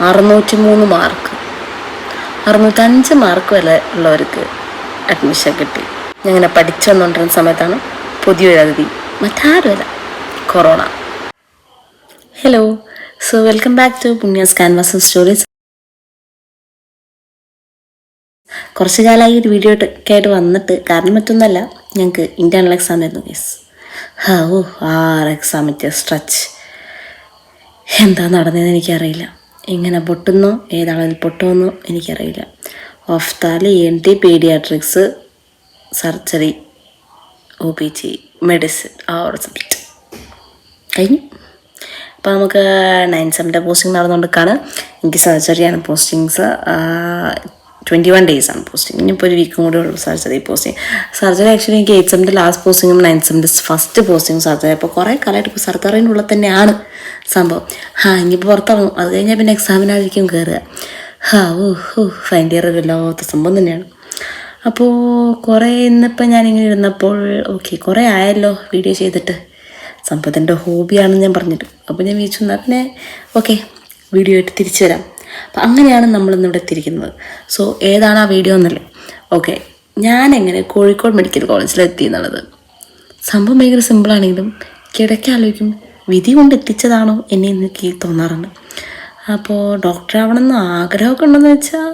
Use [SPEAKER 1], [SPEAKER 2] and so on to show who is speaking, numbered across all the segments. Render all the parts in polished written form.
[SPEAKER 1] 603 mark, 605 mark വരെ ഉള്ളവർക്ക് admission കിട്ടി. ഞാൻ ഇങ്ങനെ പഠിച്ചു വന്നുകൊണ്ടിരുന്ന സമയത്താണ് പുതിയൊരു അതിഥി, മറ്റാരുമല്ല, corona. Hello, so welcome back to Punya's canvas and stories. കുറച്ച് കാലമായി ഒരു വീഡിയോ ഒക്കെ ആയിട്ട് വന്നിട്ട്, കാരണം മറ്റൊന്നല്ല, ഞങ്ങൾക്ക് ഇൻറ്റേർണൽ എക്സാം ആയിരുന്നു കേസ്. 6 exam stretch. എന്താ നടന്നതെന്ന് എനിക്കറിയില്ല. എങ്ങനെ പൊട്ടുന്നോ, ഏതാളതിൽ പൊട്ടുമെന്നോ എനിക്കറിയില്ല. Ophthal, ENT, paediatrics, surgery, OPG, medicine, ആ ഒരു സബ്ജക്റ്റ് കഴിഞ്ഞു. അപ്പോൾ നമുക്ക് 9th സെമ്മിൻ്റെ പോസ്റ്റിംഗ് നടന്നുകൊണ്ടിരിക്കുകയാണ്. എനിക്ക് സർജറിയാണ് പോസ്റ്റിങ്സ്. 21 days ആണ് പോസ്റ്റിംഗ്. ഇനിയിപ്പോൾ ഒരു വീക്കും കൂടെ ഉള്ളൂ സർജറി പോസ്റ്റിംഗ്. സർജറി ആക്ച്വലി എനിക്ക് 8th സെമ്മിൻ്റെ ലാസ്റ്റ് പോസ്റ്റിങ്ങും 9th സെമ്മിൻ്റെ ഫസ്റ്റ് പോസ്റ്റിംഗ് സർജറി. അപ്പോൾ കുറേ കാലമായിട്ട് ഇപ്പോൾ സർജറിൻ്റെ ഉള്ളിൽ തന്നെയാണ് സംഭവം. ഇനിയിപ്പോൾ പുറത്തിറങ്ങും. അത് കഴിഞ്ഞാൽ പിന്നെ എക്സാമിനായിരിക്കും കയറുക. ഫൈനൽ ഇയർ വല്ലാത്ത സംഭവം തന്നെയാണ്. അപ്പോൾ കുറേ ഇന്നിപ്പോൾ ഞാനിങ്ങനെ ഇരുന്നപ്പോൾ കുറേ ആയല്ലോ വീഡിയോ ചെയ്തിട്ട്. സംഭവത്തിൻ്റെ ഹോബിയാണെന്ന് ഞാൻ പറഞ്ഞിട്ട്. അപ്പോൾ ഞാൻ വിചാരിച്ചു എന്നാൽ പിന്നെ വീഡിയോ ആയിട്ട് തിരിച്ചു വരാം. അപ്പം അങ്ങനെയാണ് നമ്മളിന്നിവിടെ എത്തിയിരിക്കുന്നത്. സോ ഏതാണ് ആ വീഡിയോ എന്നല്ലേ? ഞാനെങ്ങനെ കോഴിക്കോട് മെഡിക്കൽ കോളേജിലെത്തി എന്നുള്ളത് സംഭവം ഭയങ്കര സിമ്പിളാണെങ്കിലും ഇടയ്ക്ക് ആലോചിക്കും, വിധി കൊണ്ട് എത്തിച്ചതാണോ എന്നെ എനിക്ക് തോന്നാറുണ്ട്. അപ്പോൾ ഡോക്ടറാവണമെന്ന് ആഗ്രഹമൊക്കെ ഉണ്ടെന്ന് വെച്ചാൽ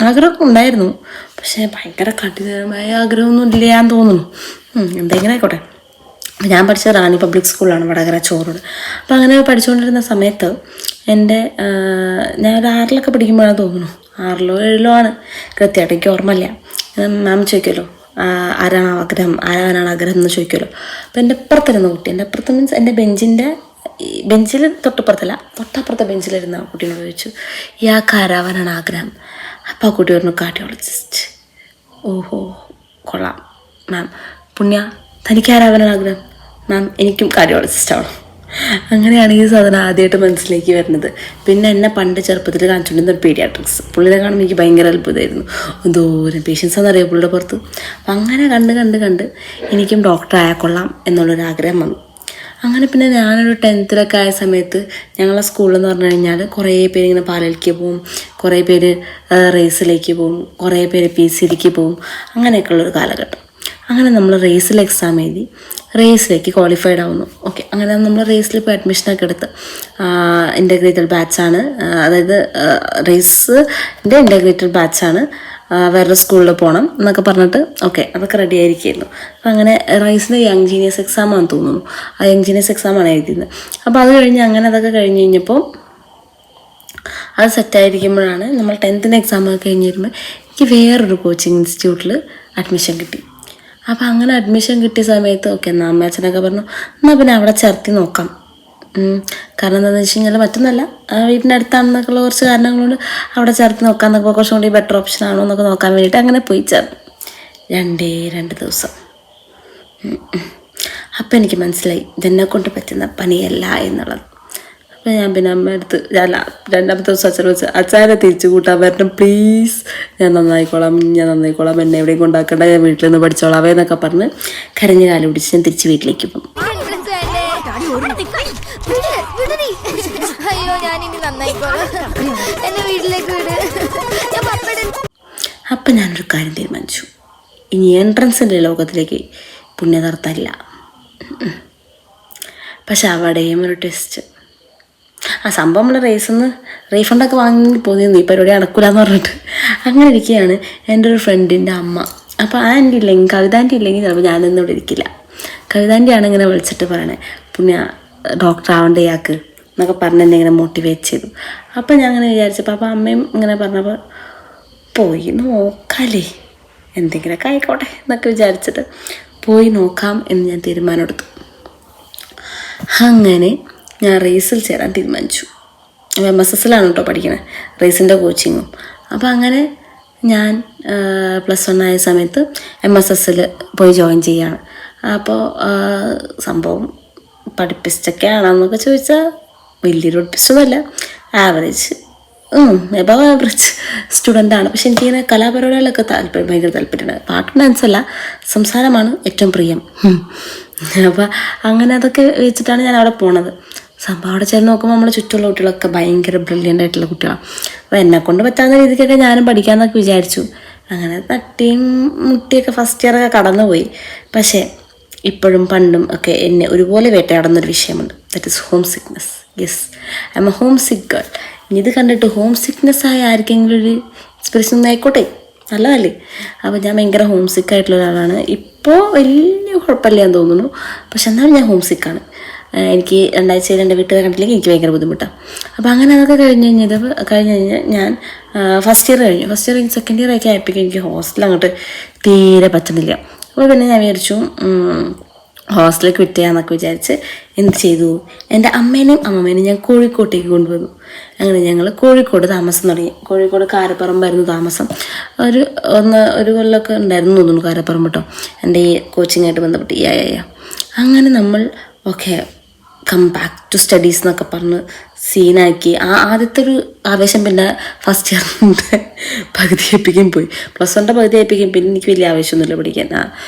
[SPEAKER 1] ആഗ്രഹമൊക്കെ ഉണ്ടായിരുന്നു. പക്ഷേ ഭയങ്കര കഠിനമായ ആഗ്രഹമൊന്നും ഇല്ല എന്ന് തോന്നുന്നു. എന്തെങ്കിലും ആയിക്കോട്ടെ. ഞാൻ പഠിച്ചത് റാണി പബ്ലിക് സ്കൂളിലാണ്, വടകര ചോറോട്. അപ്പോൾ അങ്ങനെ പഠിച്ചുകൊണ്ടിരുന്ന സമയത്ത് ഞാൻ ഒരു 6-ലൊക്കെ പഠിക്കുമ്പോഴാണ് തോന്നുന്നു, 6-ലോ 7-ലോ ആണ്, കൃത്യമായിട്ട് എനിക്ക് ഓർമ്മയില്ല. മാം ചോദിക്കുമല്ലോ ആരാണ് ആരാണ് ആഗ്രഹം എന്ന് ചോദിക്കുമല്ലോ. അപ്പോൾ എൻ്റെ അപ്പുറത്തിരുന്ന കുട്ടി, എൻ്റെ അപ്പുറത്ത് മീൻസ് എൻ്റെ ബെഞ്ചിൽ തൊട്ടപ്പുറത്തെ ബെഞ്ചിലിരുന്ന കുട്ടീനോട് ചോദിച്ചു, ഇയാൾക്ക് ആരാവാനാണ് ആഗ്രഹം? അപ്പോൾ ആ കുട്ടി പറഞ്ഞു കാർഡിയോളജിസ്റ്റ്. ഓഹോ കൊള്ളാം മാം. പുണ്യ, തനിക്ക് ആരാവാനാണ് ആഗ്രഹം? മാം എനിക്കും കാർഡിയോളജിസ്റ്റ് ആവണം. അങ്ങനെയാണ് ഈ സാധനം ആദ്യമായിട്ട് മനസ്സിലേക്ക് വരുന്നത്. പിന്നെ എന്നെ പണ്ട് ചെറുപ്പത്തിൽ കാണിച്ചുകൊണ്ടിരുന്ന ഒരു പീഡിയാട്രിക്സ്, പുള്ളിയെ കാണുമ്പോൾ എനിക്ക് ഭയങ്കര അത്ഭുതമായിരുന്നു. എന്തോരം പേഷ്യൻസാണെന്നറിയാം പുള്ളിയുടെ പുറത്ത്. അപ്പം അങ്ങനെ കണ്ട് എനിക്കും ഡോക്ടറായാൽ കൊള്ളാം എന്നുള്ളൊരാഗ്രഹം വന്നു. അങ്ങനെ പിന്നെ ഞാനൊരു 10th ആയ സമയത്ത് ഞങ്ങളെ സ്കൂളിലെന്ന് പറഞ്ഞു കഴിഞ്ഞാൽ കുറേ പേര് ഇങ്ങനെ പാലയിലേക്ക് പോവും, കുറേ പേര് റേസിലേക്ക് പോവും, കുറേ പേര് PCDക്ക് പോവും, അങ്ങനെയൊക്കെയുള്ളൊരു കാലഘട്ടം. അങ്ങനെ നമ്മൾ റേസിൽ എക്സാം എഴുതി റേസിലേക്ക് ക്വാളിഫൈഡ് ആവുന്നു. അങ്ങനെ നമ്മൾ റേസിൽ ഇപ്പോൾ അഡ്മിഷനൊക്കെ എടുത്ത് ഇൻ്റഗ്രേറ്റഡ് ബാച്ചാണ്, അതായത് റേസിൻ്റെ ഇൻ്റഗ്രേറ്റഡ് ബാച്ചാണ്, വേറൊരു സ്കൂളിൽ പോകണം എന്നൊക്കെ പറഞ്ഞിട്ട് അതൊക്കെ റെഡി ആയിരിക്കുമായിരുന്നു. അപ്പം അങ്ങനെ റൈസിൻ്റെ യങ് ജീനിയേഴ്സ് എക്സാമാണെന്ന് തോന്നുന്നു, ആ യങ് ജീനിയേഴ്സ് എക്സാമാണ് എഴുതിയത്. അപ്പോൾ അത് കഴിഞ്ഞ് അങ്ങനെ അതൊക്കെ കഴിഞ്ഞ് കഴിഞ്ഞപ്പോൾ അത് സെറ്റായിരിക്കുമ്പോഴാണ് നമ്മൾ 10th എക്സാമൊക്കെ കഴിഞ്ഞ് വരുമ്പോൾ എനിക്ക് വേറൊരു കോച്ചിങ് ഇൻസ്റ്റിറ്റ്യൂട്ടിൽ അഡ്മിഷൻ കിട്ടി. അപ്പോൾ അങ്ങനെ അഡ്മിഷൻ കിട്ടിയ സമയത്ത് എന്നാൽ അമ്മയച്ഛനൊക്കെ പറഞ്ഞു എന്നാൽ പിന്നെ അവിടെ ചേർത്തി നോക്കാം. കാരണം എന്താണെന്ന് വെച്ച് കഴിഞ്ഞാൽ മറ്റൊന്നല്ല, വീടിൻ്റെ അടുത്താണെന്നൊക്കെയുള്ള കുറച്ച് കാരണങ്ങളുണ്ട് അവിടെ ചേർത്ത് നോക്കാമെന്നൊക്കെ കുറച്ചും കൂടി ബെറ്റർ ഓപ്ഷൻ ആണോ എന്നൊക്കെ നോക്കാൻ വേണ്ടിയിട്ട് അങ്ങനെ പോയി ചേർന്നു. 2 ദിവസം. അപ്പം എനിക്ക് മനസ്സിലായി ഇതെന്നെ കൊണ്ട് പറ്റുന്ന പണിയല്ല എന്നുള്ളത്. അപ്പോൾ ഞാൻ പിന്നെ അമ്മ അടുത്ത് 2ാമത്തെ ദിവസം അച്ഛനെ വെച്ച് അച്ഛനെ തിരിച്ചു കൂട്ടാൻ വരണം പ്ലീസ്, ഞാൻ നന്നായിക്കോളാം, എന്നെ എവിടെയും കൊണ്ടാക്കണ്ട, ഞാൻ വീട്ടിൽ നിന്ന് പഠിച്ചോളാവേ എന്നൊക്കെ പറഞ്ഞ് കരഞ്ഞ് കാല് പിടിച്ച് ഞാൻ തിരിച്ച് വീട്ടിലേക്ക് പോകും. അപ്പം ഞാനൊരു കാര്യം തീരുമാനിച്ചു, ഇനി എൻട്രൻസിൻ്റെ ലോകത്തിലേക്ക് പുണ്യ നടത്താനില്ല. പക്ഷെ അവിടെയും ഒരു ടെസ്റ്റ്. സംഭവം നമ്മൾ റേസിൽ നിന്ന് റീഫണ്ടൊക്കെ വാങ്ങി പോന്നിരുന്നു, ഈ പരിപാടി നടക്കില്ല എന്ന് പറഞ്ഞിട്ട്. അങ്ങനെ ഇരിക്കുകയാണ് എൻ്റെ ഒരു ഫ്രണ്ടിൻ്റെ അമ്മ. അപ്പോൾ ആ ആൻറ്റി ഇല്ലെങ്കിൽ, കവിത ആൻറ്റി ഇല്ലെങ്കിൽ ചിലപ്പോൾ ഞാനൊന്നും ഇവിടെ ഇരിക്കില്ല. കവിത ആൻറ്റിയാണ് ഇങ്ങനെ വിളിച്ചിട്ട് പറയണേ പുണ്യ ഡോക്ടർ ആവേണ്ട ഇയാൾക്ക് എന്നൊക്കെ പറഞ്ഞ് എന്നെ ഇങ്ങനെ മോട്ടിവേറ്റ് ചെയ്തു. അപ്പോൾ ഞാൻ അങ്ങനെ വിചാരിച്ചപ്പോൾ അപ്പോൾ അമ്മയും ഇങ്ങനെ പറഞ്ഞപ്പോൾ പോയി നോക്കാമല്ലേ, എന്തെങ്കിലുമൊക്കെ ആയിക്കോട്ടെ എന്നൊക്കെ വിചാരിച്ചിട്ട് പോയി നോക്കാം എന്ന് ഞാൻ തീരുമാനമെടുത്തു. അങ്ങനെ ഞാൻ റേസിൽ ചേരാൻ തീരുമാനിച്ചു. MSSലാണ് കേട്ടോ പഠിക്കണത്, റേസിൻ്റെ കോച്ചിങ്ങും. അപ്പോൾ അങ്ങനെ ഞാൻ +1 ആയ സമയത്ത് MSSൽ പോയി ജോയിൻ ചെയ്യാണ്. അപ്പോൾ സംഭവം പഠിപ്പിച്ചൊക്കെ ആണെന്നൊക്കെ ചോദിച്ചാൽ വലിയൊരു പഠിപ്പിച്ചതല്ല, ആവറേജ് എബവ് ആവറേജ് സ്റ്റുഡൻ്റാണ്. പക്ഷെ എനിക്കിങ്ങനെ കലാപരിപാടികളിലൊക്കെ ഭയങ്കര താല്പര്യമാണ്. പാട്ടും ഡാൻസല്ല, സംസാരമാണ് ഏറ്റവും പ്രിയം. അപ്പോൾ അങ്ങനെ അതൊക്കെ വെച്ചിട്ടാണ് ഞാൻ അവിടെ പോണത്. സംഭവം അവിടെ ചെന്ന് നോക്കുമ്പോൾ നമ്മുടെ ചുറ്റുമുള്ള കുട്ടികളൊക്കെ ഭയങ്കര ബ്രില്യൻ്റ് ആയിട്ടുള്ള കുട്ടികളാണ്. അപ്പോൾ എന്നെക്കൊണ്ട് പറ്റാവുന്ന രീതിക്കൊക്കെ ഞാനും പഠിക്കാമെന്നൊക്കെ വിചാരിച്ചു. അങ്ങനെ തട്ടിയും മുട്ടിയൊക്കെ ഫസ്റ്റ് ഇയറൊക്കെ കടന്നുപോയി. പക്ഷേ ഇപ്പോഴും പണ്ടും ഒക്കെ എന്നെ ഒരുപോലെ വേട്ടയാടുന്നൊരു വിഷയമുണ്ട്. That is home sickness. Yes, I M A home സിക്ക് ഗേൾ. ഇനി ഇത് കണ്ടിട്ട് ഹോം സിക്നെസ് ആയ ആർക്കെങ്കിലും ഒരു ഇൻസ്പിറേഷൻ ഒന്നും ആയിക്കോട്ടെ, നല്ലതല്ലേ? അപ്പോൾ ഞാൻ ഭയങ്കര ഹോം സിക്കായിട്ടുള്ള ഒരാളാണ്. ഇപ്പോൾ വലിയ കുഴപ്പമില്ല എന്ന് തോന്നുന്നു. പക്ഷെ എന്നാലും ഞാൻ ഹോം സിക്കാണ്. എനിക്ക് 2 ആഴ്ചയിൽ എൻ്റെ വീട്ടുകാരെ കണ്ടില്ലെങ്കിൽ എനിക്ക് ഭയങ്കര ബുദ്ധിമുട്ടാണ്. അപ്പോൾ അങ്ങനെ അതൊക്കെ കഴിഞ്ഞ് കഴിഞ്ഞാൽ ഞാൻ ഫസ്റ്റ് ഇയർ കഴിഞ്ഞ് സെക്കൻഡ് ഇയർ ഒക്കെ ആയപ്പോഴേക്കും എനിക്ക് ഹോസ്റ്റൽ അങ്ങോട്ട് തീരെ പറ്റുന്നില്ല. അപ്പോൾ പിന്നെ ഞാൻ വിചാരിച്ചു ഹോസ്റ്റലിൽ ക്വിറ്റ് ചെയ്യാമെന്നൊക്കെ വിചാരിച്ച് എന്ത് ചെയ്തു, എൻ്റെ അമ്മേനെയും അമ്മമ്മേനെയും ഞാൻ കോഴിക്കോട്ടേക്ക് കൊണ്ടുവന്നു. അങ്ങനെ ഞങ്ങൾ കോഴിക്കോട് താമസം തുടങ്ങി. കോഴിക്കോട് കാരപ്പറമ്പായിരുന്നു താമസം. ഒരു കൊല്ലമൊക്കെ ഉണ്ടായിരുന്നു തോന്നുന്നു കാരപ്പറമ്പ് കേട്ടോ, എൻ്റെ ഈ കോച്ചിങ്ങായിട്ട് ബന്ധപ്പെട്ട്. അങ്ങനെ നമ്മൾ okay come back to studies എന്നൊക്കെ പറഞ്ഞ് സീനാക്കി. ആദ്യത്തെ ഒരു ആവേശം പിന്നെ ഫസ്റ്റ് ഇയറിൻ്റെ പകുതി ഏൽപ്പിക്കും പോയി. പ്ലസ് 1 പകുതി ഏൽപ്പിക്കും. പിന്നെ എനിക്ക് വലിയ ആവശ്യമൊന്നുമില്ല പഠിക്കാൻ.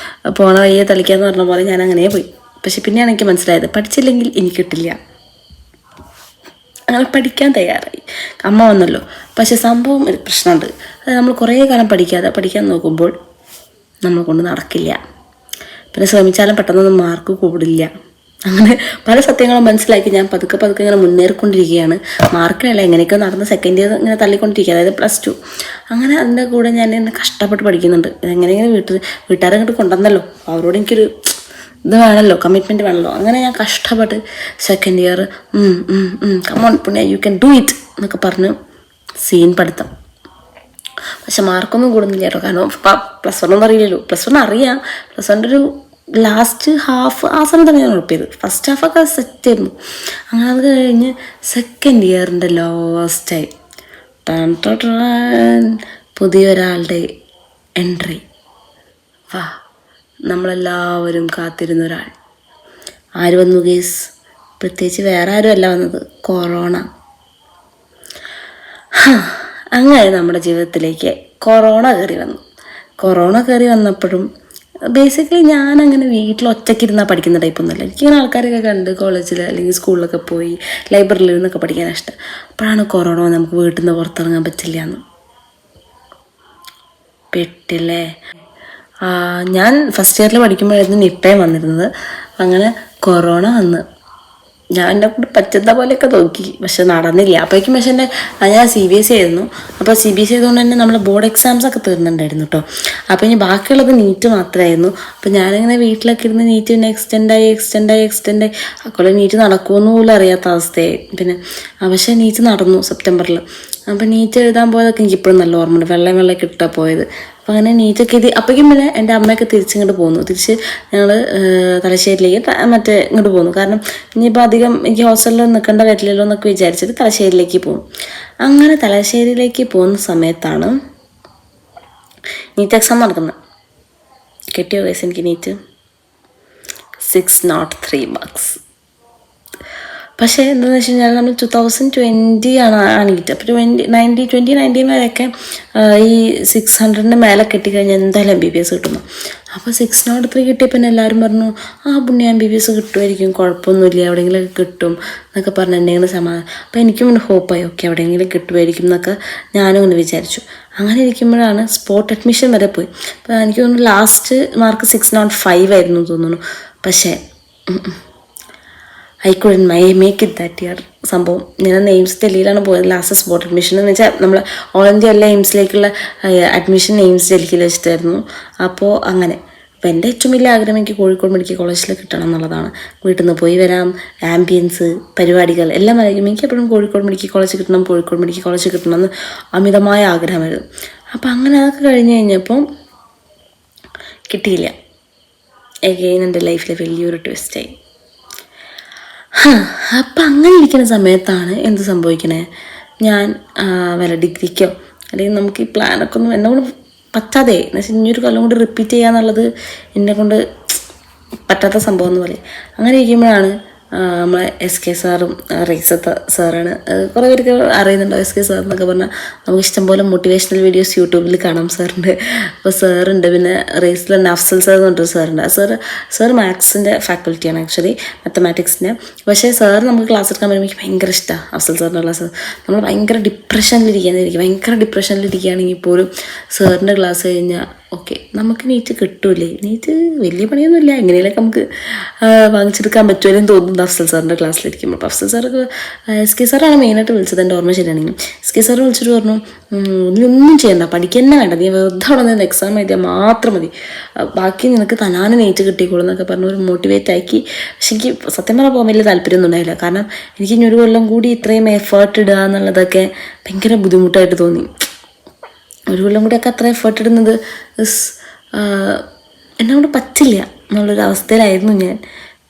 [SPEAKER 1] പോണ വയ്യെ തളിക്കാന്ന് പറഞ്ഞ പോലെ ഞാൻ അങ്ങനെ പോയി. പക്ഷെ പിന്നെയാണ് എനിക്ക് മനസ്സിലായത് പഠിച്ചില്ലെങ്കിൽ എനിക്ക് കിട്ടില്ല. അങ്ങനെ പഠിക്കാൻ തയ്യാറായി. അമ്മ വന്നല്ലോ. പക്ഷെ സംഭവം ഒരു പ്രശ്നമുണ്ട്. അത് നമ്മൾ കുറേ കാലം പഠിക്കാൻ നോക്കുമ്പോൾ നമ്മളെ കൊണ്ട് നടക്കില്ല. പിന്നെ ശ്രമിച്ചാലും പെട്ടെന്നൊന്നും മാർക്ക് കൂടില്ല. അങ്ങനെ പല സത്യങ്ങളും മനസ്സിലാക്കി ഞാൻ പതുക്കെ ഇങ്ങനെ മുന്നേറിക്കൊണ്ടിരിക്കുകയാണ്. മാർക്കിലല്ല, എങ്ങനെയൊക്കെ നടന്ന് സെക്കൻഡ് ഇയർ ഇങ്ങനെ തള്ളിക്കൊണ്ടിരിക്കുക, അതായത് +2. അങ്ങനെ അതിൻ്റെ കൂടെ ഞാൻ എന്നെ കഷ്ടപ്പെട്ട് പഠിക്കുന്നുണ്ട്. എങ്ങനെയെങ്കിലും വീട്ടുകാരെ അങ്ങോട്ട് കൊണ്ടുവന്നല്ലോ, അവരോട് എനിക്കൊരു ഇത് വേണമല്ലോ, കമ്മിറ്റ്മെൻറ്റ് വേണമല്ലോ. അങ്ങനെ ഞാൻ കഷ്ടപ്പെട്ട് സെക്കൻഡ് ഇയർ കമോൺ പുണ്യ യു ക്യാൻ ഡു ഇറ്റ് എന്നൊക്കെ പറഞ്ഞ് സീൻ പഠിത്തം. പക്ഷെ മാർക്കൊന്നും കൂടുന്നില്ല കേട്ടോ. കാരണം +1 ഒന്നും അറിയില്ലല്ലോ. +1 അറിയാം. +1 ഒരു ലാസ്റ്റ് ഹാഫ് ആ സമയത്താണ് ഞാൻ ഉറപ്പിയത്. ഫസ്റ്റ് ഹാഫൊക്കെ സെറ്റായിരുന്നു. അങ്ങനെ അത് കഴിഞ്ഞ് സെക്കൻഡ് ഇയറിൻ്റെ ലാസ്റ്റായി പുതിയൊരാളുടെ എൻട്രി. വാ, നമ്മളെല്ലാവരും കാത്തിരുന്ന ഒരാൾ. ആര് വന്നു ഗേസ്? പ്രത്യേകിച്ച് വേറെ ആരും അല്ല വന്നത്, കൊറോണ. അങ്ങനെ നമ്മുടെ ജീവിതത്തിലേക്ക് കൊറോണ കയറി വന്നപ്പോഴും ബേസിക്കലി ഞാനങ്ങനെ വീട്ടിൽ ഒറ്റയ്ക്കിരുന്നാൽ പഠിക്കുന്ന ടൈപ്പൊന്നുമല്ല. എനിക്കിങ്ങനെ ആൾക്കാരൊക്കെ കണ്ട് കോളേജിൽ അല്ലെങ്കിൽ സ്കൂളിലൊക്കെ പോയി ലൈബ്രറിയിൽ ഇരുന്നൊക്കെ പഠിക്കാൻ ഇഷ്ടം. അപ്പോഴാണ് കൊറോണ നമുക്ക് വീട്ടിൽ നിന്ന് പുറത്തിറങ്ങാൻ പറ്റില്ല എന്ന് പെട്ടില്ലേ. ഞാൻ ഫസ്റ്റ് ഇയറിൽ പഠിക്കുമ്പോഴായിരുന്നു നിപ്പയും വന്നിരുന്നത്. അങ്ങനെ കൊറോണ വന്ന് ഞാൻ എൻ്റെ കൂടെ പറ്റുന്ന പോലെയൊക്കെ നോക്കി, പക്ഷെ നടന്നില്ല. അപ്പോഴേക്കും പക്ഷേ ഞാൻ CBSE ആയിരുന്നു. അപ്പോൾ CBSE ആയതുകൊണ്ട് തന്നെ നമ്മൾ ബോർഡ് എക്സാംസൊക്കെ തീർന്നിട്ടുണ്ടായിരുന്നു കേട്ടോ. അപ്പോൾ ഇനി ബാക്കിയുള്ളത് നീറ്റ് മാത്രമായിരുന്നു. അപ്പോൾ ഞാനിങ്ങനെ വീട്ടിലൊക്കെ ഇരുന്ന് നീറ്റ് പിന്നെ എക്സ്റ്റെൻഡായി അപ്പോൾ നീറ്റ് നടക്കുമെന്ന് പോലും അറിയാത്ത അവസ്ഥയായി. പിന്നെ പക്ഷേ നീറ്റ് നടന്നു സെപ്റ്റംബറിൽ. അപ്പോൾ നീറ്റ് എഴുതാൻ പോയതൊക്കെ എനിക്കിപ്പോഴും നല്ല ഓർമ്മയുണ്ട്. വെള്ളമൊക്കെ ഇട്ടാണ് പോയത്. അപ്പോൾ അങ്ങനെ നീറ്റൊക്കെ അപ്പോഴേക്കും പിന്നെ എൻ്റെ അമ്മയൊക്കെ തിരിച്ചിങ്ങോട്ട് പോന്നു. ഞങ്ങൾ തലശ്ശേരിയിലേക്ക് ഇങ്ങോട്ട് പോന്നു. കാരണം ഇനിയിപ്പോൾ അധികം എനിക്ക് ഹോസ്റ്റലിൽ നിൽക്കേണ്ട വരില്ലല്ലോ എന്നൊക്കെ വിചാരിച്ചിട്ട് തലശ്ശേരിയിലേക്ക് പോകും. അങ്ങനെ തലശ്ശേരിയിലേക്ക് പോകുന്ന സമയത്താണ് നീറ്റ് എക്സാം നടക്കുന്നത്. കിട്ടിയോ ഗൈസ് എനിക്ക് നീറ്റ്? 603 മാർക്സ്. പക്ഷേ എന്താണെന്ന് വെച്ച് കഴിഞ്ഞാൽ നമ്മൾ 2020 ആണ് നീറ്റ്. അപ്പോൾ 2019 വരെയൊക്കെ ഈ 600 മേലെ കിട്ടിക്കഴിഞ്ഞാൽ എന്തായാലും MBBS കിട്ടുന്നു. അപ്പോൾ 603 കിട്ടിയപ്പോൾ പിന്നെ എല്ലാവരും പറഞ്ഞു പുണ്യ MBBS കിട്ടുമായിരിക്കും, കുഴപ്പമൊന്നുമില്ല, എവിടെയെങ്കിലുമൊക്കെ കിട്ടും എന്നൊക്കെ പറഞ്ഞ് എന്തെങ്കിലും സമാധാനം. അപ്പോൾ എനിക്കും പിന്നെ ഹോപ്പായി, ഓക്കെ എവിടെയെങ്കിലും കിട്ടുമായിരിക്കും എന്നൊക്കെ ഞാനും ഒന്ന് വിചാരിച്ചു. അങ്ങനെ ഇരിക്കുമ്പോഴാണ് സ്പോട്ട് അഡ്മിഷൻ വരെ പോയി. അപ്പോൾ എനിക്ക് തോന്നുന്നു ലാസ്റ്റ് മാർക്ക് 605 ആയിരുന്നു തോന്നുന്നു. പക്ഷേ I couldn't make it that year. സംഭവം ഞാൻ എയിംസ് ഡൽഹിയിലാണ് പോയത് ലാസ്റ്റ് സ്പോട്ട് അഡ്മിഷൻ എന്ന് വെച്ചാൽ നമ്മൾ ഓൾ ഇന്ത്യ എല്ലാ എയിംസിലേക്കുള്ള അഡ്മിഷൻ എയിംസ് ഡൽഹിയിൽ വെച്ചിട്ടായിരുന്നു. അപ്പോൾ അങ്ങനെ അപ്പോൾ എൻ്റെ ഏറ്റവും വലിയ ആഗ്രഹം എനിക്ക് കോഴിക്കോട് മെഡിക്കൽ കോളേജിൽ കിട്ടണം എന്നുള്ളതാണ്. വീട്ടിൽ നിന്ന് പോയി വരാം, ആംബിയൻസ്, പരിപാടികൾ എല്ലാം ആയിരിക്കും. എനിക്ക് എപ്പോഴും കോഴിക്കോട് മെഡിക്കൽ കോളേജ് കിട്ടണം എന്ന് അമിതമായ ആഗ്രഹമായിരുന്നു. അപ്പോൾ അങ്ങനെ അതൊക്കെ കഴിഞ്ഞ് കഴിഞ്ഞപ്പോൾ കിട്ടിയില്ല. എഗെയിൻ എൻ്റെ ലൈഫിലെ വലിയൊരു ട്വിസ്റ്റായി. അപ്പം അങ്ങനെ ഇരിക്കുന്ന സമയത്താണ് എന്ത് സംഭവിക്കണേ, ഞാൻ വല്ല ഡിഗ്രിക്കോ അല്ലെങ്കിൽ നമുക്ക് ഈ പ്ലാനൊക്കെ ഒന്നും എന്നെ കൊണ്ട് പറ്റാതെ എന്ന് വെച്ചാൽ ഇനിയൊരു കൊല്ലം കൊണ്ട് റിപ്പീറ്റ് ചെയ്യാന്നുള്ളത് എന്നെ കൊണ്ട് പറ്റാത്ത സംഭവം എന്ന് പോലെ. അങ്ങനെ ഇരിക്കുമ്പോഴാണ് നമ്മളെ SK സാറും റീസത്ത സാറാണ്. കുറേ പേർക്ക് അറിയുന്നുണ്ടോ SK സാർ എന്നൊക്കെ പറഞ്ഞാൽ? നമുക്ക് ഇഷ്ടംപോലെ മോട്ടിവേഷണൽ വീഡിയോസ് യൂട്യൂബിൽ കാണാം സാറിൻ്റെ. അപ്പോൾ സാറുണ്ട്, പിന്നെ റീസിലെ അഫ്സൽ സാർ എന്ന് പറഞ്ഞൊരു സാറുണ്ട്. ആ സാർ മാത്സിൻ്റെ ഫാക്കൽറ്റിയാണ്, ആക്ച്വലി മാത്തമാറ്റിക്സിൻ്റെ. പക്ഷേ സാർ നമുക്ക് ക്ലാസ് എടുക്കാൻ വരുമ്പോൾ എനിക്ക് ഭയങ്കര ഇഷ്ടമാണ് അഫ്സൽ സാറിൻ്റെ ക്ലാസ്. നമ്മൾ ഭയങ്കര ഡിപ്രഷനിലിരിക്കുകയാണെങ്കിൽ പോലും സാറിൻ്റെ ക്ലാസ് കഴിഞ്ഞാൽ ഓക്കെ നമുക്ക് നീറ്റ് കിട്ടൂലേ, നീറ്റ് വലിയ പണിയൊന്നുമില്ല, എങ്ങനെയൊക്കെ നമുക്ക് വാങ്ങിച്ചെടുക്കാൻ പറ്റുമല്ലോ തോന്നുന്നത് അഫ്സൽ സാറിൻ്റെ ക്ലാസ്സിലിരിക്കുമ്പോൾ. അപ്പോൾ അഫ്സൽ സാറൊക്കെ SK സാറാണ് മെയിനായിട്ട് വിളിച്ചത്, എൻ്റെ ഓർമ്മ ശരിയാണെങ്കിൽ. SK സാറ് വിളിച്ചിട്ട് പറഞ്ഞു, നീ ഒന്നും ചെയ്യണ്ട, പഠിക്കുക തന്നെ വേണ്ട, നീ വെറുതെ അവിടെ നിന്ന് എക്സാം എഴുതിയാൽ മാത്രം മതി, ബാക്കി നിനക്ക് തനാനെ നീറ്റ് കിട്ടിക്കോളും എന്നൊക്കെ പറഞ്ഞ് ഒരു മോട്ടിവേറ്റ് ആക്കി. പക്ഷെ എനിക്ക് സത്യം പറഞ്ഞാൽ പോകാൻ വലിയ താല്പര്യമൊന്നും ഉണ്ടായില്ല. കാരണം എനിക്ക് ഇനി ഒരു കൊല്ലം കൂടി ഇത്രയും എഫേർട്ട് ഇടുക എന്നുള്ളതൊക്കെ ഭയങ്കര ബുദ്ധിമുട്ടായിട്ട് തോന്നി. ഒരു കൊല്ലം കൂടിയൊക്കെ അത്ര എഫേർട്ട് ഇടുന്നത് എന്നെ കൊണ്ട് പറ്റില്ല എന്നുള്ളൊരവസ്ഥയിലായിരുന്നു ഞാൻ.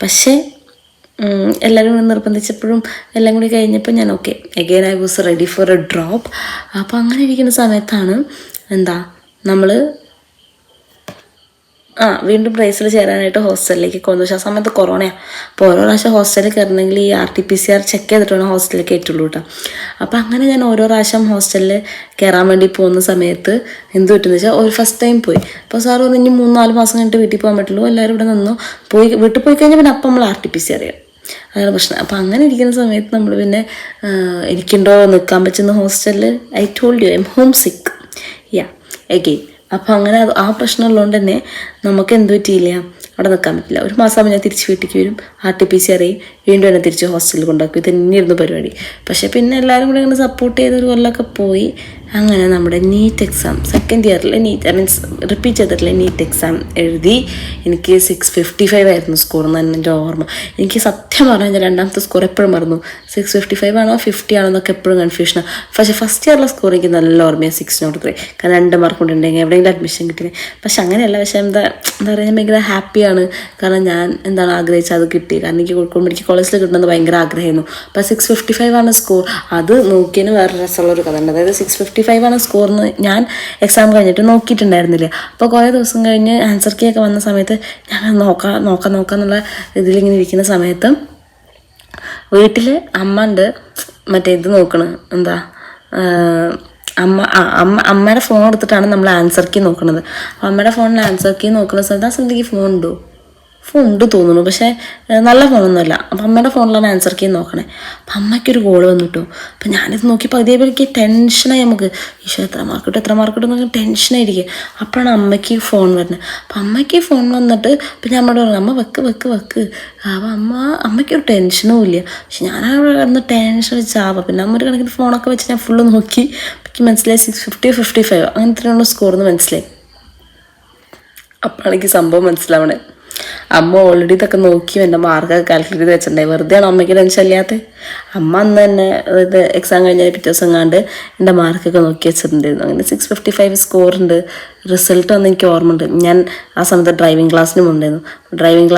[SPEAKER 1] പക്ഷേ എല്ലാവരും കൂടി നിർബന്ധിച്ചപ്പോഴും എല്ലാം കൂടി കഴിഞ്ഞപ്പോൾ ഞാൻ okay again I was ready for A drop. അപ്പോൾ അങ്ങനെ ഇരിക്കുന്ന സമയത്താണ് നമ്മൾ വീണ്ടും പ്രൈസിൽ ചേരാനായിട്ട് ഹോസ്റ്റലിലേക്ക് കൊണ്ടു. പക്ഷേ ആ സമയത്ത് കൊറോണയാണ്. അപ്പോൾ ഓരോ പ്രാവശ്യം ഹോസ്റ്റലിൽ കയറണമെങ്കിൽ ഈ RT-PCR ചെക്ക് ചെയ്തിട്ട് വേണം ഹോസ്റ്റലിൽ കയറ്റുള്ളൂ കേട്ടോ. അപ്പോൾ അങ്ങനെ ഞാൻ ഓരോ പ്രാവശ്യം ഹോസ്റ്റലിൽ കയറാൻ വേണ്ടി പോകുന്ന സമയത്ത് എന്ത് പറ്റുമെന്ന് വെച്ചാൽ ഒരു ഫസ്റ്റ് ടൈം പോയി. അപ്പോൾ സാറ് പറഞ്ഞു ഇനി 3-4 മാസം കഴിഞ്ഞിട്ട് വീട്ടിൽ പോകാൻ പറ്റുള്ളൂ, എല്ലാവരും ഇവിടെ നിന്നു. വീട്ടിൽ പോയി കഴിഞ്ഞാൽ പിന്നെ അപ്പം നമ്മൾ RT-PCR അറിയാം, അതാണ് പ്രശ്നം. അപ്പോൾ അങ്ങനെ ഇരിക്കുന്ന സമയത്ത് നമ്മൾ പിന്നെ എനിക്കുണ്ടോ നിൽക്കാൻ പറ്റുന്ന ഹോസ്റ്റലിൽ I told you I M home സിക്ക് അഗെയിൻ. അപ്പോൾ അങ്ങനെ ആ പ്രശ്നമുള്ളതുകൊണ്ട് തന്നെ നമുക്ക് എന്ത് പറ്റിയില്ല, അവിടെ നിൽക്കാൻ പറ്റില്ല. ഒരു മാസം ഞാൻ തിരിച്ച് വീട്ടിലേക്ക് വരും, RT-PCR വീണ്ടും എന്നെ തിരിച്ച് ഹോസ്റ്റലിൽ കൊണ്ടാക്കും. ഇത് തന്നെയായിരുന്നു പരിപാടി. പക്ഷേ പിന്നെ എല്ലാവരും കൂടെ ഇങ്ങനെ സപ്പോർട്ട് ചെയ്ത് ഒരു കൊല്ലമൊക്കെ പോയി. അങ്ങനെ നമ്മുടെ നീറ്റ് എക്സാം സെക്കൻഡ് ഇയറിൽ റിപ്പീറ്റ് ചെയ്തിട്ടുള്ള നീറ്റ് എക്സാം എഴുതി. എനിക്ക് 655 ആയിരുന്നു സ്കോർ എന്ന് തന്നെ എൻ്റെ ഓർമ്മ. എനിക്ക് സത്യം പറഞ്ഞാൽ രണ്ടാമത്തെ സ്കോർ എപ്പോഴും മറന്നു. 655 ആണോ 50 ആണോ എന്നൊക്കെ എപ്പോഴും കൺഫ്യൂഷനാണ്. പക്ഷേ ഫസ്റ്റ് ഇയറിലെ സ്കോർ എനിക്ക് നല്ല ഓർമ്മയാണ് 603. കാരണം 2 മാർക്ക് കൊണ്ടുണ്ടെങ്കിൽ എവിടെയെങ്കിലും അഡ്മിഷൻ കിട്ടിയത്. പക്ഷെ അങ്ങനെയല്ല. പക്ഷേ എന്താ പറയുക, ഞാൻ ഭയങ്കര ഹാപ്പിയാണ്. കാരണം ഞാൻ ആഗ്രഹിച്ചത് അത് കിട്ടി. കാരണം എനിക്ക് കോഴിക്കോട് മെഡിക്കൽ കോളേജിൽ കിട്ടുന്നത് ഭയങ്കര ആഗ്രഹമായിരുന്നു. അപ്പോൾ 655 ആണ് സ്കോർ. അത് നോക്കിയതിന് വേറെ രസമുള്ളൊരു കഥ ഉണ്ട്. അതായത് 655 ആണ് സ്കോറെന്ന് ഞാൻ എക്സാം കഴിഞ്ഞിട്ട് നോക്കിയിട്ടുണ്ടായിരുന്നില്ല. അപ്പോൾ കുറേ ദിവസം കഴിഞ്ഞ് ആൻസർ കീ ഒക്കെ വന്ന സമയത്ത് ഞാൻ നോക്കാന്നുള്ള ഇതിലിങ്ങനെ ഇരിക്കുന്ന സമയത്ത് വീട്ടിൽ അമ്മ ഉണ്ട്, മറ്റേ ഇത് നോക്കണം, അമ്മയുടെ ഫോൺ എടുത്തിട്ടാണ് നമ്മൾ ആൻസർ കീ നോക്കുന്നത്. അപ്പോൾ അമ്മയുടെ ഫോണിൽ ആൻസർ കീ നോക്കുന്ന സമയത്ത് ആ സമയത്തേക്ക് ഫോൺ ഉണ്ട് തോന്നുന്നു, പക്ഷേ നല്ല ഫോണൊന്നുമല്ല. അപ്പം അമ്മയുടെ ഫോണിലാണ് ആൻസർ കീ നോക്കണേ. അപ്പം അമ്മയ്ക്കൊരു കോൾ വന്നിട്ടു. അപ്പം ഞാനിത് നോക്കിയപ്പോൾ അതേപോലെക്ക് ടെൻഷനായി. നമുക്ക് ഈശോ എത്ര മാർക്ക് കിട്ടും എന്നൊക്കെ ടെൻഷനായിരിക്കും. അപ്പോഴാണ് അമ്മയ്ക്ക് ഫോൺ വരുന്നത്. അപ്പം അമ്മയ്ക്ക് ഫോൺ വന്നിട്ട് അപ്പം ഞാൻ അമ്മയോട് പറഞ്ഞു, അമ്മ വെക്ക്. അപ്പം അമ്മയ്ക്കൊരു ടെൻഷനും ഇല്ല. പക്ഷെ ഞാനവിടെ കിടന്ന് ടെൻഷൻ വെച്ചാവാം. പിന്നെ അമ്മ ഒരു കണക്കിന് ഫോണൊക്കെ വെച്ച് ഞാൻ ഫുള്ള് നോക്കി. എനിക്ക് മനസ്സിലായി 650 55 അങ്ങനത്തെ സ്കോറെന്ന് മനസ്സിലായി. അപ്പോഴാണ് എനിക്ക് സംഭവം മനസ്സിലാവണേ. അമ്മ ഓൾറെഡി ഇതൊക്കെ നോക്കി എൻ്റെ മാർക്കൊക്കെ കാൽക്കുലേറ്റ് ചെയ്ത് വെച്ചിട്ടുണ്ടായി. വെറുതെയാണ് അമ്മയ്ക്ക് ടെൻഷൻ ഇല്ലാത്ത. അമ്മ അന്ന് തന്നെ അതായത് എക്സാം കഴിഞ്ഞാൽ പിറ്റേ ദിവസം കണ്ട് എൻ്റെ മാർക്കൊക്കെ നോക്കി വെച്ചിട്ടുണ്ടായിരുന്നു. അങ്ങനെ 655 സ്കോറുണ്ട്. റിസൾട്ട് വന്ന് എനിക്ക് ഓർമ്മയുണ്ട്. ഞാൻ ആ സമയത്ത് ഡ്രൈവിംഗ് ക്ലാസ്സിനും ഉണ്ടായിരുന്നു. ഡ്രൈവിംഗ്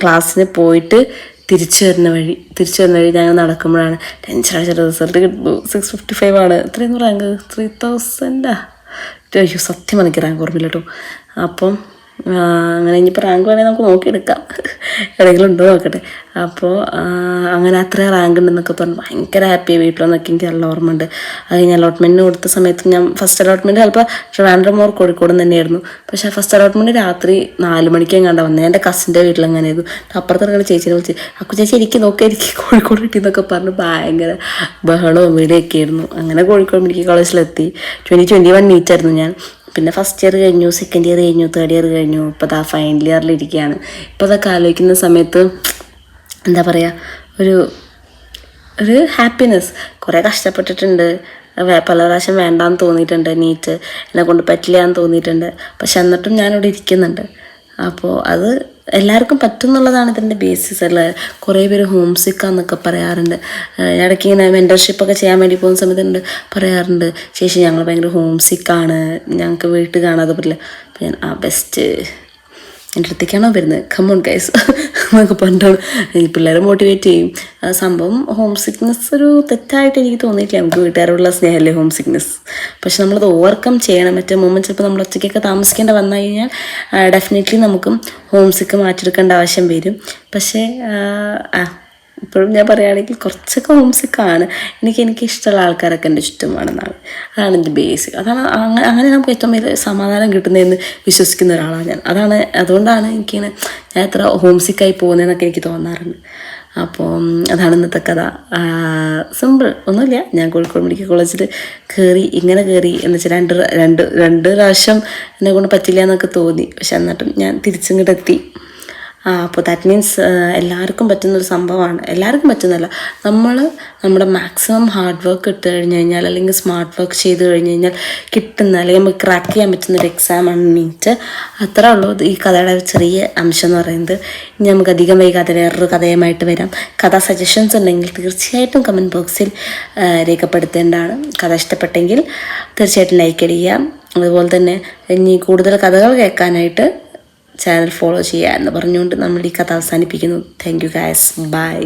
[SPEAKER 1] ക്ലാസ്സിന് പോയിട്ട് തിരിച്ചു വരുന്ന വഴി ഞാൻ നടക്കുമ്പോഴാണ് ടെൻഷൻ അടിച്ചിട്ട് റിസൾട്ട് കിട്ടുന്നു. 655 ആണ്. എത്രയെന്ന് റാങ്ക് 3000 അയ്യോ സത്യം എനിക്ക് റാങ്ക് ഓർമ്മയില്ല കേട്ടോ. അപ്പം അങ്ങനെ ഇനിയിപ്പോൾ റാങ്ക് വേണമെങ്കിൽ നമുക്ക് നോക്കിയെടുക്കാം, എവിടെയെങ്കിലും ഉണ്ടോ നോക്കട്ടെ. അപ്പോൾ അങ്ങനെ അത്ര റാങ്ക് ഉണ്ടെന്നൊക്കെ പറഞ്ഞ് ഭയങ്കര ഹാപ്പിയായി വീട്ടിലെന്നൊക്കെ എനിക്ക് നല്ല ഓർമ്മ ഉണ്ട്. അത് കഴിഞ്ഞ് അലോട്ട്മെൻറ്റിന് കൊടുത്ത സമയത്ത് ഞാൻ ഫസ്റ്റ് അലോട്ട്മെൻറ്റ് ചിലപ്പോൾ ട്രിവാൻഡ്രം ഓർ കോഴിക്കോട് തന്നെയായിരുന്നു. പക്ഷേ ഫസ്റ്റ് അലോട്ട്മെൻറ്റ് രാത്രി 4 മണിക്കെങ്ങാണ്ട് വന്നത്. എൻ്റെ കസിൻ്റെ വീട്ടിലെങ്ങനെയായിരുന്നു. അപ്പുറത്തിറങ്ങുന്ന ചേച്ചിനെ വിളിച്ച് ചേച്ചി എനിക്ക് കോഴിക്കോട് കിട്ടിയെന്നൊക്കെ പറഞ്ഞ് ഭയങ്കര ബഹളവും വീടൊക്കെ ആയിരുന്നു. അങ്ങനെ കോഴിക്കോട് മെഡിക്കൽ കോളേജിലെത്തി. 2021 നീറ്റായിരുന്നു ഞാൻ. പിന്നെ ഫസ്റ്റ് ഇയർ കഴിഞ്ഞു, സെക്കൻഡ് ഇയർ കഴിഞ്ഞു, തേർഡ് ഇയർ കഴിഞ്ഞു. ഇപ്പോൾ ഫൈനൽ ഇയറിലിരിക്കുകയാണ്. ഇപ്പോൾ അതൊക്കെ ആലോചിക്കുന്ന സമയത്ത് എന്താ പറയുക, ഒരു ഹാപ്പിനെസ്. കുറേ കഷ്ടപ്പെട്ടിട്ടുണ്ട്, പല പ്രാവശ്യം വേണ്ടാന്ന് തോന്നിയിട്ടുണ്ട്, നീറ്റ് എന്നെ കൊണ്ട് പറ്റില്ല എന്ന് തോന്നിയിട്ടുണ്ട്. പക്ഷെ എന്നിട്ടും ഞാനിവിടെ ഇരിക്കുന്നുണ്ട്. അപ്പോൾ അത് എല്ലാവർക്കും പറ്റും എന്നുള്ളതാണ് ഇതിൻ്റെ ബേസിസ് അല്ലേ. കുറേ പേര് ഹോം സിക്കാന്നൊക്കെ പറയാറുണ്ട്. ഇടയ്ക്ക് ഇങ്ങനെ മെൻറ്റർഷിപ്പൊക്കെ ചെയ്യാൻ വേണ്ടി പോകുന്ന സമയത്തുണ്ട് പറയാറുണ്ട്, ചേച്ചി ഞങ്ങൾ ഭയങ്കര ഹോം സിക്കാണ്, ഞങ്ങൾക്ക് വീട്ടിൽ കാണാതെ പറ്റില്ല. അപ്പം ഞാൻ ബെസ്റ്റ് എൻ്റെ അടുത്തേക്കാണോ വരുന്നത്, കമോൺ ഗൈസ് എന്നൊക്കെ പറഞ്ഞിട്ടാണ് ഈ പിള്ളേരെ മോട്ടിവേറ്റ് ചെയ്യും. സംഭവം ഹോം സിക്നെസ് ഒരു തെറ്റായിട്ട് എനിക്ക് തോന്നിയിട്ടില്ല. നമുക്ക് വീട്ടുകാരോടുള്ള സ്നേഹമല്ലേ ഹോം സിക്നെസ്. പക്ഷെ നമ്മളത് ഓവർകം ചെയ്യണം. മറ്റേ മൊമെന്റ് ചിലപ്പോൾ നമ്മൾ ഒറ്റയ്ക്കൊക്കെ താമസിക്കേണ്ട വന്നു കഴിഞ്ഞാൽ ഡെഫിനറ്റ്ലി നമുക്കും ഹോം സിക്ക് മാറ്റിയെടുക്കേണ്ട ആവശ്യം വരും. പക്ഷേ ഇപ്പോഴും ഞാൻ പറയുകയാണെങ്കിൽ കുറച്ചൊക്കെ ഹോം സിക്കാണ്. എനിക്ക് ഇഷ്ടമുള്ള ആൾക്കാരൊക്കെ എൻ്റെ ചുറ്റുമാണെന്നാണ്. അതാണ് എൻ്റെ ബേസിക്. അതാണ് അങ്ങനെ നമുക്ക് ഏറ്റവും വലിയ സമാധാനം കിട്ടുന്നതെന്ന് വിശ്വസിക്കുന്ന ഒരാളാണ് ഞാൻ. അതുകൊണ്ടാണ് എനിക്കിങ്ങനെ ഞാൻ എത്ര ഹോം സിക്കായി പോകുന്നതെന്നൊക്കെ എനിക്ക് തോന്നാറുണ്ട്. അപ്പോൾ അതാണ് ഇന്നത്തെ കഥ. സിമ്പിൾ ഒന്നുമില്ല. ഞാൻ കോഴിക്കോട് മെഡിക്കൽ കോളേജിൽ ഇങ്ങനെ കയറി എന്ന് വെച്ചാൽ രണ്ട് പ്രാവശ്യം എന്നെ കൊണ്ട് പറ്റില്ല എന്നൊക്കെ തോന്നി. പക്ഷെ എന്നിട്ടും ഞാൻ തിരിച്ചിങ്ങോട്ടെത്തി. അപ്പോൾ ദാറ്റ് മീൻസ് എല്ലാവർക്കും പറ്റുന്നൊരു സംഭവമാണ്. എല്ലാവർക്കും പറ്റുന്നതല്ല, നമ്മൾ നമ്മുടെ മാക്സിമം ഹാർഡ് വർക്ക് ഇട്ട് കഴിഞ്ഞ് കഴിഞ്ഞാൽ അല്ലെങ്കിൽ സ്മാർട്ട് വർക്ക് ചെയ്ത് കഴിഞ്ഞ് കഴിഞ്ഞാൽ കിട്ടുന്ന അല്ലെങ്കിൽ നമുക്ക് ക്രാക്ക് ചെയ്യാൻ പറ്റുന്നൊരു എക്സാമാണ് നീറ്റ്. അത്രേ ഉള്ളൂ ഈ കഥയുടെ ചെറിയ അംശം എന്ന് പറയുന്നത്. ഇനി നമുക്ക് അധികം വൈകാതെ വേറൊരു കഥയുമായിട്ട് വരാം. കഥ സജഷൻസ് ഉണ്ടെങ്കിൽ തീർച്ചയായിട്ടും കമൻറ്റ് ബോക്സിൽ രേഖപ്പെടുത്തേണ്ടതാണ്. കഥ ഇഷ്ടപ്പെട്ടെങ്കിൽ തീർച്ചയായിട്ടും ലൈക്ക് അടിക്കുക. അതുപോലെ തന്നെ ഇനി കൂടുതൽ കഥകൾ കേൾക്കാനായിട്ട് ചാനൽ ഫോളോ ചെയ്യുക എന്ന് പറഞ്ഞുകൊണ്ട് നമ്മൾ ഈ കഥ അവസാനിപ്പിക്കുന്നു. Thank you guys, by.